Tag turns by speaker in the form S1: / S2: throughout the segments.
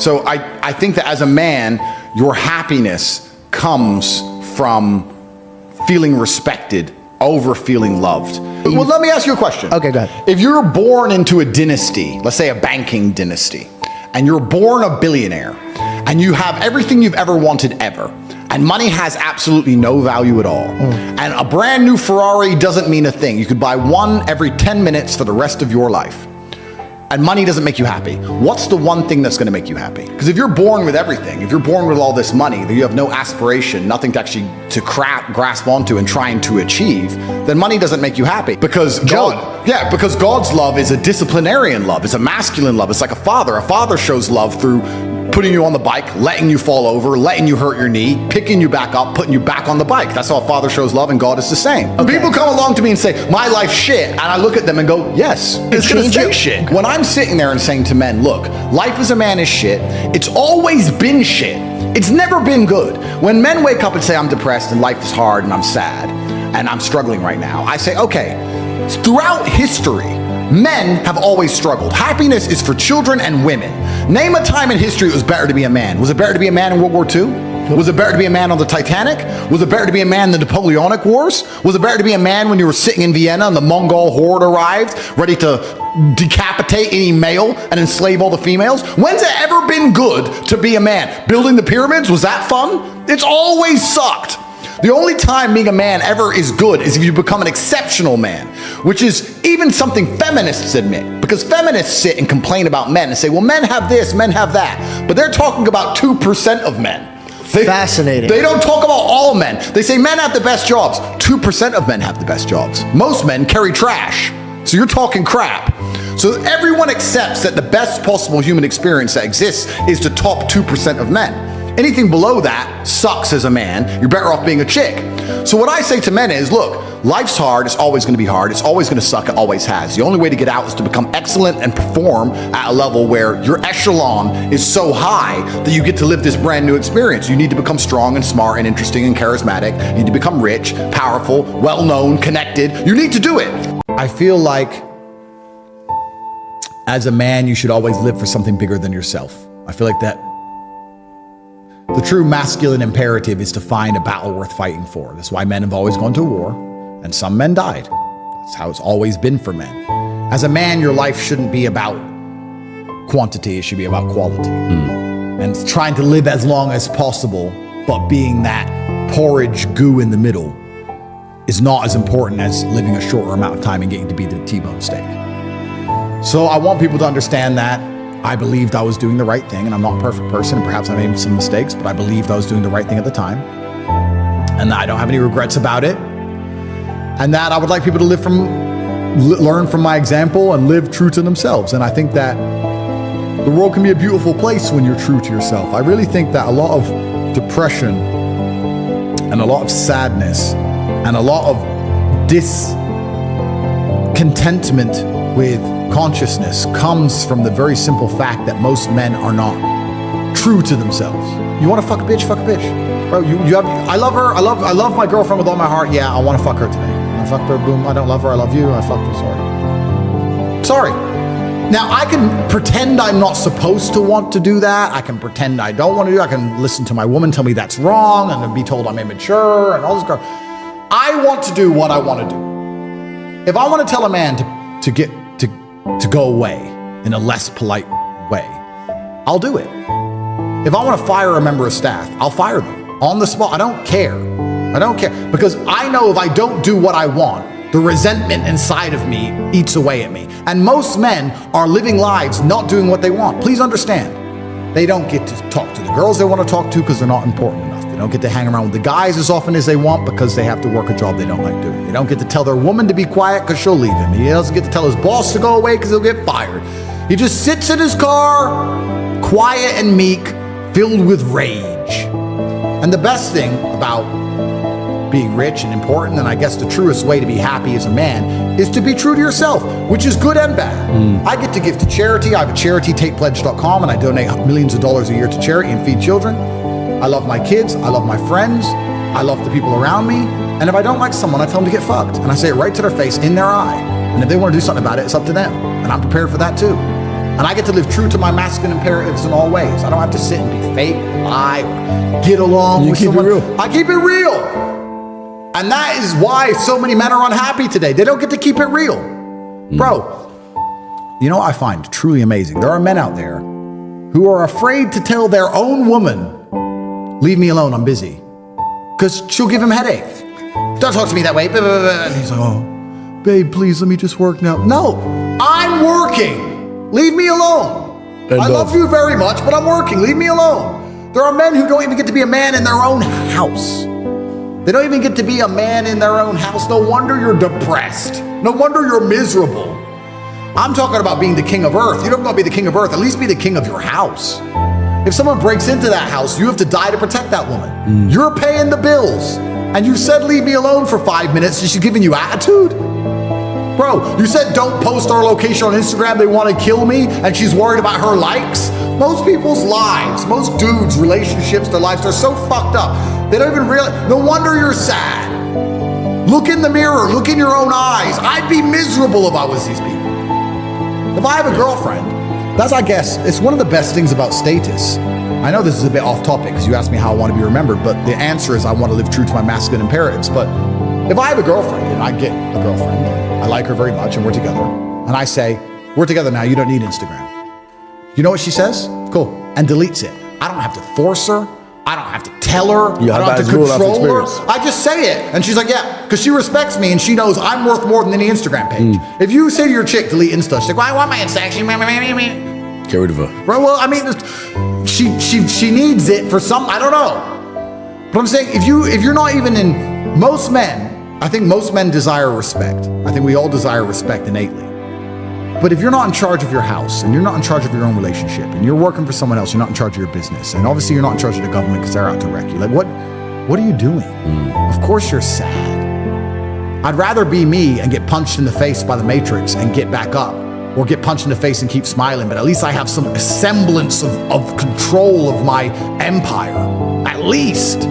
S1: So I think that as a man, your happiness comes from feeling respected over feeling loved. Well, let me ask you a question.
S2: Okay, go ahead.
S1: If you're born into a dynasty, let's say a banking dynasty, and you're born a billionaire, and you have everything you've ever wanted ever, and money has absolutely no value at all, and a brand new Ferrari doesn't mean a thing. You could buy one every 10 minutes for the rest of your life, and money doesn't make you happy. What's the one thing that's gonna make you happy? Because if you're born with everything, if you're born with all this money, that you have no aspiration, nothing to actually grasp onto and trying to achieve, then money doesn't make you happy. Because because God's love is a disciplinarian love. It's a masculine love. It's like a father. A father shows love through putting you on the bike, letting you fall over, letting you hurt your knee, picking you back up, putting you back on the bike. That's how a father shows love, and God is the same. Okay. People come along to me and say, my life's shit, and I look at them and go, yes, it's gonna stay shit. When I'm sitting there and saying to men, look, life as a man is shit, it's always been shit. It's never been good. When men wake up and say, I'm depressed and life is hard and I'm sad and I'm struggling right now, I say, okay, throughout history, men have always struggled. Happiness is for children and women. Name a time in history it was better to be a man. Was it better to be a man in World War II? Was it better to be a man on the Titanic? Was it better to be a man in the Napoleonic Wars? Was it better to be a man when you were sitting in Vienna and the Mongol horde arrived, ready to decapitate any male and enslave all the females? When's it ever been good to be a man? Building the pyramids, was that fun? It's always sucked. The only time being a man ever is good is if you become an exceptional man, which is even something feminists admit. Because feminists sit and complain about men and say, well, men have this, men have that. But they're talking about 2% of men.
S2: Fascinating.
S1: They don't talk about all men. They say men have the best jobs. 2% of men have the best jobs. Most men carry trash. So you're talking crap. So everyone accepts that the best possible human experience that exists is the top 2% of men. Anything below that sucks as a man. You're better off being a chick. So what I say to men is, look, life's hard. It's always going to be hard. It's always going to suck. It always has. The only way to get out is to become excellent and perform at a level where your echelon is so high that you get to live this brand new experience. You need to become strong and smart and interesting and charismatic. You need to become rich, powerful, well-known, connected. You need to do it. I feel like as a man, you should always live for something bigger than yourself. I feel like that the true masculine imperative is to find a battle worth fighting for. That's why men have always gone to war, and some men died. That's how it's always been for men. As a man, your life shouldn't be about quantity, it should be about quality. And trying to live as long as possible, but being that porridge goo in the middle is not as important as living a shorter amount of time and getting to be the T-bone steak. So I want people to understand that. I believed I was doing the right thing, and I'm not a perfect person, and perhaps I made some mistakes, but I believed I was doing the right thing at the time. And I don't have any regrets about it. And that I would like people to learn from my example and live true to themselves. And I think that the world can be a beautiful place when you're true to yourself. I really think that a lot of depression and a lot of sadness and a lot of discontentment with consciousness comes from the very simple fact that most men are not true to themselves. You want to fuck a bitch? Fuck a bitch. Bro, I love her. I love my girlfriend with all my heart. Yeah, I want to fuck her today. I fucked her, boom. I don't love her. I love you. I fucked her. Sorry. Now, I can pretend I'm not supposed to want to do that. I can pretend I don't want to do it. I can listen to my woman tell me that's wrong and then be told I'm immature and all this crap. I want to do what I want to do. If I want to tell a man to go away in a less polite way, I'll do it. If I want to fire a member of staff, I'll fire them on the spot. I don't care. I don't care, because I know if I don't do what I want, the resentment inside of me eats away at me. And most men are living lives not doing what they want. Please understand. They don't get to talk to the girls they want to talk to because they're not important enough. They don't get to hang around with the guys as often as they want because they have to work a job they don't like doing. They don't get to tell their woman to be quiet because she'll leave him. He doesn't get to tell his boss to go away because he'll get fired. He just sits in his car, quiet and meek, filled with rage. And the best thing about being rich and important, and I guess the truest way to be happy as a man, is to be true to yourself, which is good and bad. I get to give to charity. I have a charity, TatePledge.com, and I donate millions of dollars a year to charity and feed children. I love my kids. I love my friends. I love the people around me. And if I don't like someone, I tell them to get fucked. And I say it right to their face, in their eye. And if they want to do something about it, it's up to them. And I'm prepared for that too. And I get to live true to my masculine imperatives in all ways. I don't have to sit and be fake, lie, or get along with someone.
S2: You keep it real.
S1: I keep it real. And that is why so many men are unhappy today. They don't get to keep it real. Bro, you know what I find truly amazing? There are men out there who are afraid to tell their own woman, leave me alone, I'm busy. Because she'll give him headache. Don't talk to me that way. And he's like, oh, babe, please let me just work now. No, I'm working. Leave me alone. I love you very much, but I'm working. Leave me alone. There are men who don't even get to be a man in their own house. They don't even get to be a man in their own house. No wonder you're depressed. No wonder you're miserable. I'm talking about being the king of earth. You don't want to be the king of earth. At least be the king of your house. If someone breaks into that house, you have to die to protect that woman. You're paying the bills. And you said, leave me alone for 5 minutes, and she's giving you attitude? Bro, you said don't post our location on Instagram, they want to kill me, and she's worried about her likes? Most people's lives, most dudes' relationships, their lives, they're so fucked up. They don't even realize. No wonder you're sad. Look in the mirror, look in your own eyes. I'd be miserable if I was these people. If I have a girlfriend, that's, I guess, it's one of the best things about status. I know this is a bit off topic because you asked me how I want to be remembered, but the answer is I want to live true to my masculine imperatives. But if I have a girlfriend and I get a girlfriend, I like her very much and we're together, and I say, we're together now, you don't need Instagram. You know what she says? Cool. And deletes it. I don't have to force her. I don't have to tell her. I don't have to control her. I just say it. And she's like, yeah, because she respects me and she knows I'm worth more than any Instagram page. If you say to your chick, delete Insta, she's like, well, I want my Insta.
S2: Get rid of her.
S1: Right, well, I mean, she needs it for some, I don't know. But I'm saying, if you're not even in, most men, I think most men desire respect. I think we all desire respect innately. But if you're not in charge of your house, and you're not in charge of your own relationship, and you're working for someone else, you're not in charge of your business, and obviously you're not in charge of the government because they're out to wreck you. Like, what are you doing? Of course you're sad. I'd rather be me and get punched in the face by the Matrix and get back up, or get punched in the face and keep smiling, but at least I have some semblance of control of my empire. At least.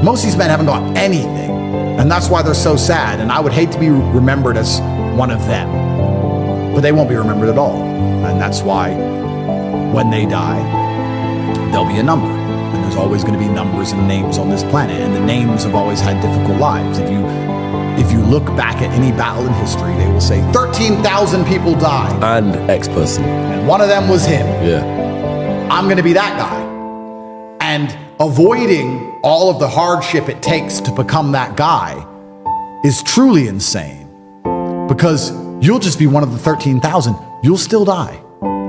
S1: Most of these men haven't got anything, and that's why they're so sad, and I would hate to be remembered as one of them. But they won't be remembered at all. And that's why when they die, there'll be a number. And there's always going to be numbers and names on this planet. And the names have always had difficult lives. If you look back at any battle in history, they will say 13,000 people died.
S2: And X person.
S1: And one of them was him.
S2: Yeah.
S1: I'm going to be that guy. And avoiding all of the hardship it takes to become that guy is truly insane. Because you'll just be one of the 13,000. You'll still die.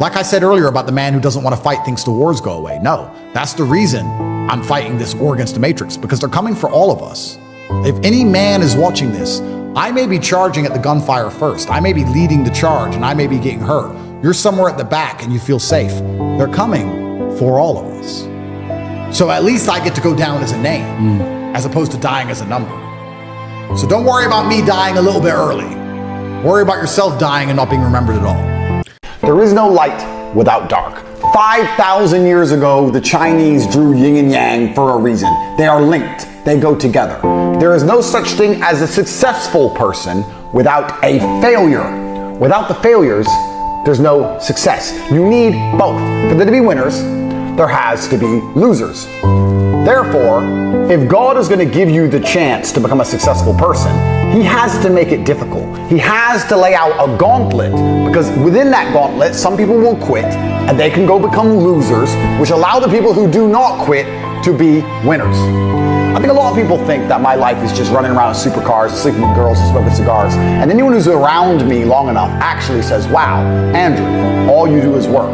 S1: Like I said earlier about the man who doesn't want to fight things till wars go away. No, that's the reason I'm fighting this war against the Matrix, because they're coming for all of us. If any man is watching this, I may be charging at the gunfire first. I may be leading the charge and I may be getting hurt. You're somewhere at the back and you feel safe. They're coming for all of us. So at least I get to go down as a name as opposed to dying as a number. So don't worry about me dying a little bit early. Worry about yourself dying and not being remembered at all.
S3: There is no light without dark. 5,000 years ago, the Chinese drew yin and yang for a reason. They are linked. They go together. There is no such thing as a successful person without a failure. Without the failures, there's no success. You need both. For there to be winners, there has to be losers. Therefore, if God is going to give you the chance to become a successful person, He has to make it difficult. He has to lay out a gauntlet, because within that gauntlet, some people will quit and they can go become losers, which allow the people who do not quit to be winners. I think a lot of people think that my life is just running around in supercars, sleeping with girls, and smoking cigars. And anyone who's around me long enough actually says, wow, Andrew, all you do is work.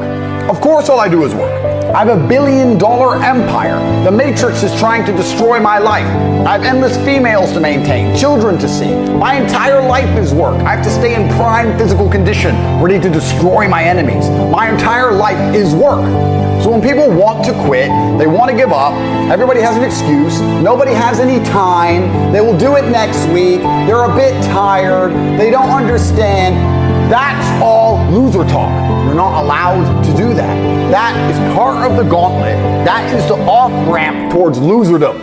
S3: Of course all I do is work. I have $1 billion empire. The Matrix is trying to destroy my life. I have endless females to maintain, children to see. My entire life is work. I have to stay in prime physical condition, ready to destroy my enemies. My entire life is work. So when people want to quit, they want to give up, everybody has an excuse, nobody has any time, they will do it next week, they're a bit tired, they don't understand. That's all loser talk. You're not allowed to do that. That is part of the gauntlet. That is the off-ramp towards loserdom.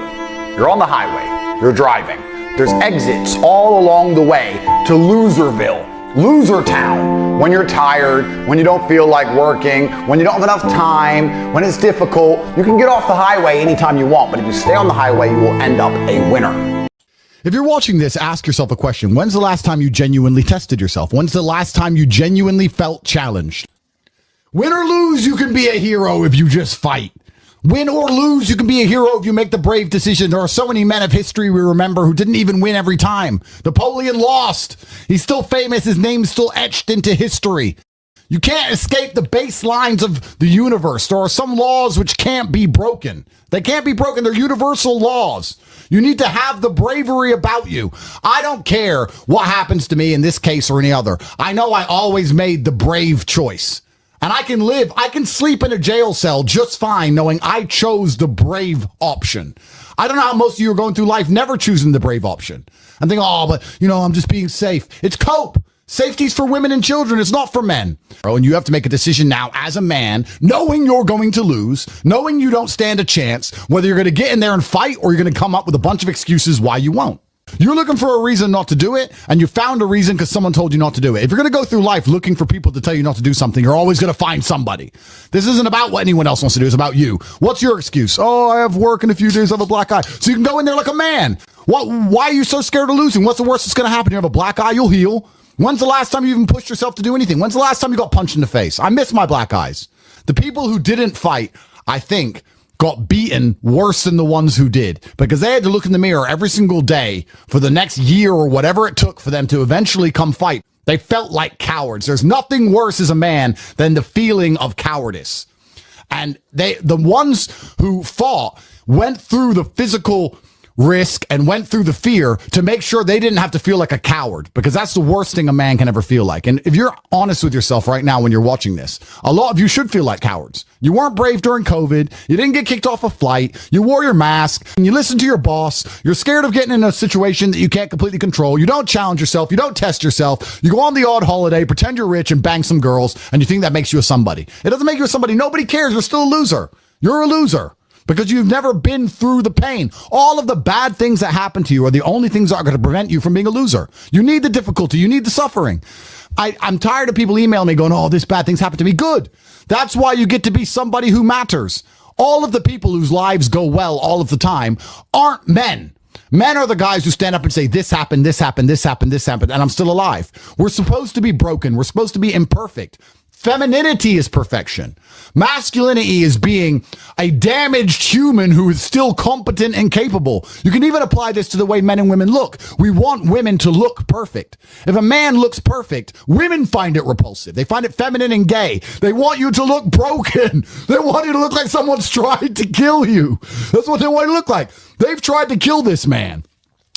S3: You're on the highway. You're driving. There's exits all along the way to Loserville. loser town. When you're tired, when you don't feel like working, when you don't have enough time, when it's difficult, you can get off the highway anytime you want, but if you stay on the highway, you will end up a winner.
S1: If you're watching this, ask yourself a question. When's the last time you genuinely tested yourself? When's the last time you genuinely felt challenged? Win or lose, you can be a hero if you just fight. Win or lose, you can be a hero if you make the brave decision. There are so many men of history we remember who didn't even win every time. Napoleon lost. He's still famous. His name's still etched into history. You can't escape the baselines of the universe. There are some laws which can't be broken. They can't be broken. They're universal laws. You need to have the bravery about you. I don't care what happens to me in this case or any other. I know I always made the brave choice. And I can sleep in a jail cell just fine knowing I chose the brave option. I don't know how most of you are going through life never choosing the brave option. And think, oh, but, I'm just being safe. It's cope. Safety's for women and children. It's not for men. And you have to make a decision now as a man, knowing you're going to lose, knowing you don't stand a chance, whether you're going to get in there and fight or you're going to come up with a bunch of excuses why you won't. You're looking for a reason not to do it, and you found a reason because someone told you not to do it. If you're going to go through life looking for people to tell you not to do something, you're always going to find somebody. This isn't about what anyone else wants to do. It's about you. What's your excuse? Oh, I have work in a few days. I have a black eye. So you can go in there like a man. Why are you so scared of losing? What's the worst that's going to happen? You have a black eye, you'll heal. When's the last time you even pushed yourself to do anything? When's the last time you got punched in the face? I miss my black eyes. The people who didn't fight, I think, got beaten worse than the ones who did, because they had to look in the mirror every single day for the next year or whatever it took for them to eventually come fight. They felt like cowards. There's nothing worse as a man than the feeling of cowardice. And the ones who fought went through the physical risk and went through the fear to make sure they didn't have to feel like a coward, because that's the worst thing a man can ever feel like. And if you're honest with yourself right now when you're watching this, a lot of you should feel like cowards. You weren't brave during COVID. You didn't get kicked off a flight. You wore your mask and you listened to your boss. You're scared of getting in a situation that you can't completely control. You don't challenge yourself. You don't test yourself. You go on the odd holiday, pretend you're rich and bang some girls, and you think that makes you a somebody. It doesn't make you a somebody. Nobody cares. You're still a loser. You're a loser. Because you've never been through the pain. All of the bad things that happen to you are the only things that are going to prevent you from being a loser. You need the difficulty. You need the suffering. I'm tired of people emailing me going, oh, this bad things happen to me. Good. That's why you get to be somebody who matters. All of the people whose lives go well all of the time aren't men. Men are the guys who stand up and say, this happened, this happened, this happened, this happened, and I'm still alive. We're supposed to be broken. We're supposed to be imperfect. Femininity is perfection. Masculinity is being a damaged human who is still competent and capable. You can even apply this to the way men and women look. We want women to look perfect. If a man looks perfect, women find it repulsive. They find it feminine and gay. They want you to look broken. They want you to look like someone's tried to kill you. That's what they want you to look like. They've tried to kill this man.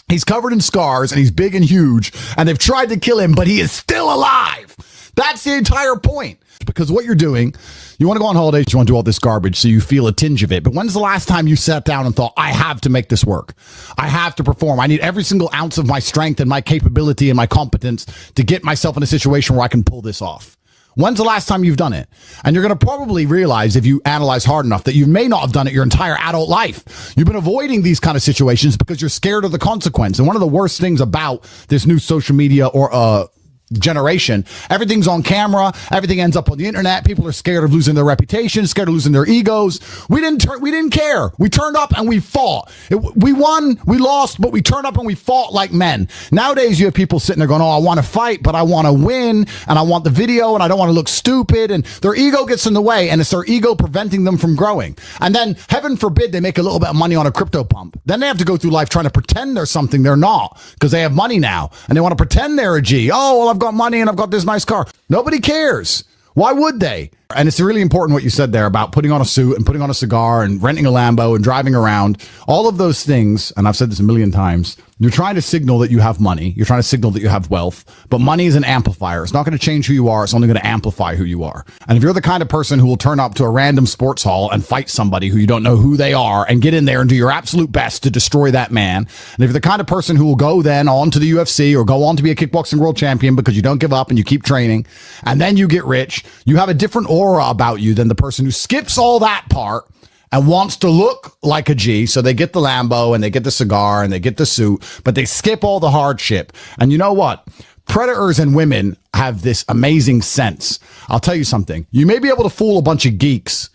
S1: He's covered in scars and he's big and huge, and they've tried to kill him, but he is still alive. That's the entire point. Because what you're doing, you want to go on holidays, you want to do all this garbage so you feel a tinge of it. But when's the last time you sat down and thought, I have to make this work? I have to perform. I need every single ounce of my strength and my capability and my competence to get myself in a situation where I can pull this off. When's the last time you've done it? And you're going to probably realize, if you analyze hard enough, that you may not have done it your entire adult life. You've been avoiding these kind of situations because you're scared of the consequence. And one of the worst things about this new social media or generation, everything's on camera, everything ends up on the internet. People are scared of losing their reputation, scared of losing their egos. We didn't care. We turned up and we fought. We won, we lost, but we turned up and we fought like men. Nowadays you have people sitting there going, oh, I want to fight, but I want to win, and I want the video, and I don't want to look stupid, and their ego gets in the way, and it's their ego preventing them from growing. And then, heaven forbid, they make a little bit of money on a crypto pump. Then they have to go through life trying to pretend they're something they're not, because they have money now, and they want to pretend they're a G. Oh, well, I've got money and I've got this nice car. Nobody cares. Why would they? And it's really important what you said there about putting on a suit and putting on a cigar and renting a Lambo and driving around. All of those things, and I've said this a million times, you're trying to signal that you have money. You're trying to signal that you have wealth. But money is an amplifier. It's not going to change who you are. It's only going to amplify who you are. And if you're the kind of person who will turn up to a random sports hall and fight somebody who you don't know who they are and get in there and do your absolute best to destroy that man, and if you're the kind of person who will go then on to the UFC or go on to be a kickboxing world champion because you don't give up and you keep training, and then you get rich, you have a different aura about you than the person who skips all that part and wants to look like a G. So they get the Lambo and they get the cigar and they get the suit, but they skip all the hardship. And you know what? Predators and women have this amazing sense. I'll tell you something. You may be able to fool a bunch of geeks.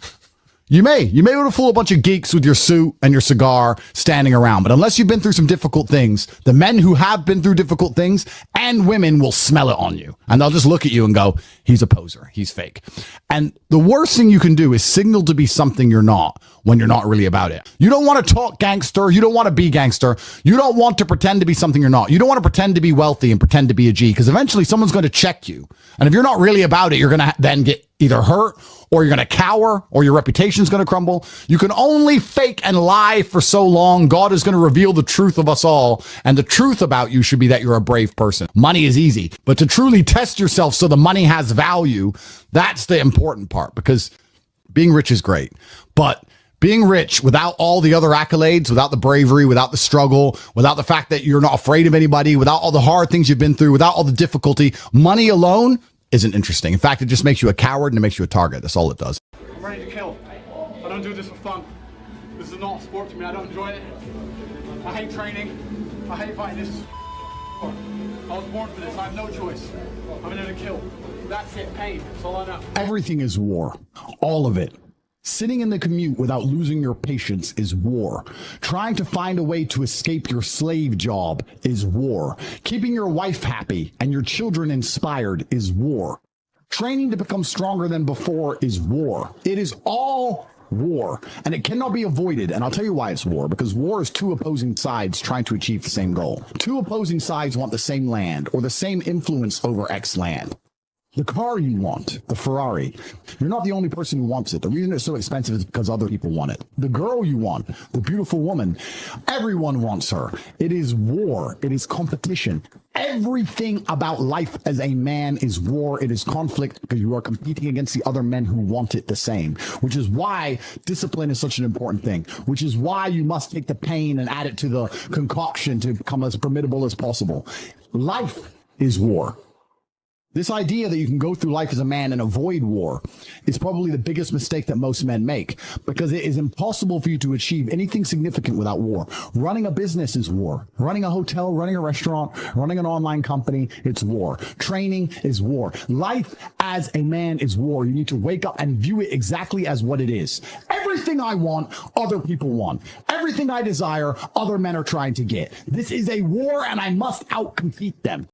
S1: You may be able to fool a bunch of geeks with your suit and your cigar standing around. But unless you've been through some difficult things, the men who have been through difficult things and women will smell it on you. And they'll just look at you and go, he's a poser. He's fake. And the worst thing you can do is signal to be something you're not when you're not really about it. You don't want to talk gangster. You don't want to be gangster. You don't want to pretend to be something you're not. You don't want to pretend to be wealthy and pretend to be a G, because eventually someone's going to check you. And if you're not really about it, you're going to then get either hurt, or you're going to cower, or your reputation's going to crumble. You can only fake and lie for so long. God is going to reveal the truth of us all. And the truth about you should be that you're a brave person. Money is easy, but to truly test yourself so the money has value, that's the important part, because being rich is great. But being rich without all the other accolades, without the bravery, without the struggle, without the fact that you're not afraid of anybody, without all the hard things you've been through, without all the difficulty, money alone isn't interesting. In fact, it just makes you a coward and it makes you a target. That's all it does.
S4: I'm ready to kill. I don't do this for fun. This is not a sport to me. I don't enjoy it. I hate training. I hate fighting. This is I was born for this. I have no choice. I'm in there to kill. That's it. Pain. That's all I know.
S1: Everything is war. All of it. Sitting in the commute without losing your patience is war. Trying to find a way to escape your slave job is war. Keeping your wife happy and your children inspired is war. Training to become stronger than before is war. It is all war, and it cannot be avoided. And I'll tell you why it's war, because war is two opposing sides trying to achieve the same goal. Two opposing sides want the same land or the same influence over X land. The car you want, the Ferrari, you're not the only person who wants it. The reason it's so expensive is because other people want it. The girl you want, the beautiful woman, everyone wants her. It is war. It is competition. Everything about life as a man is war. It is conflict, because you are competing against the other men who want it the same, which is why discipline is such an important thing, which is why you must take the pain and add it to the concoction to become as formidable as possible. Life is war. This idea that you can go through life as a man and avoid war is probably the biggest mistake that most men make, because it is impossible for you to achieve anything significant without war. Running a business is war. Running a hotel, running a restaurant, running an online company, it's war. Training is war. Life as a man is war. You need to wake up and view it exactly as what it is. Everything I want, other people want. Everything I desire, other men are trying to get. This is a war, and I must outcompete them.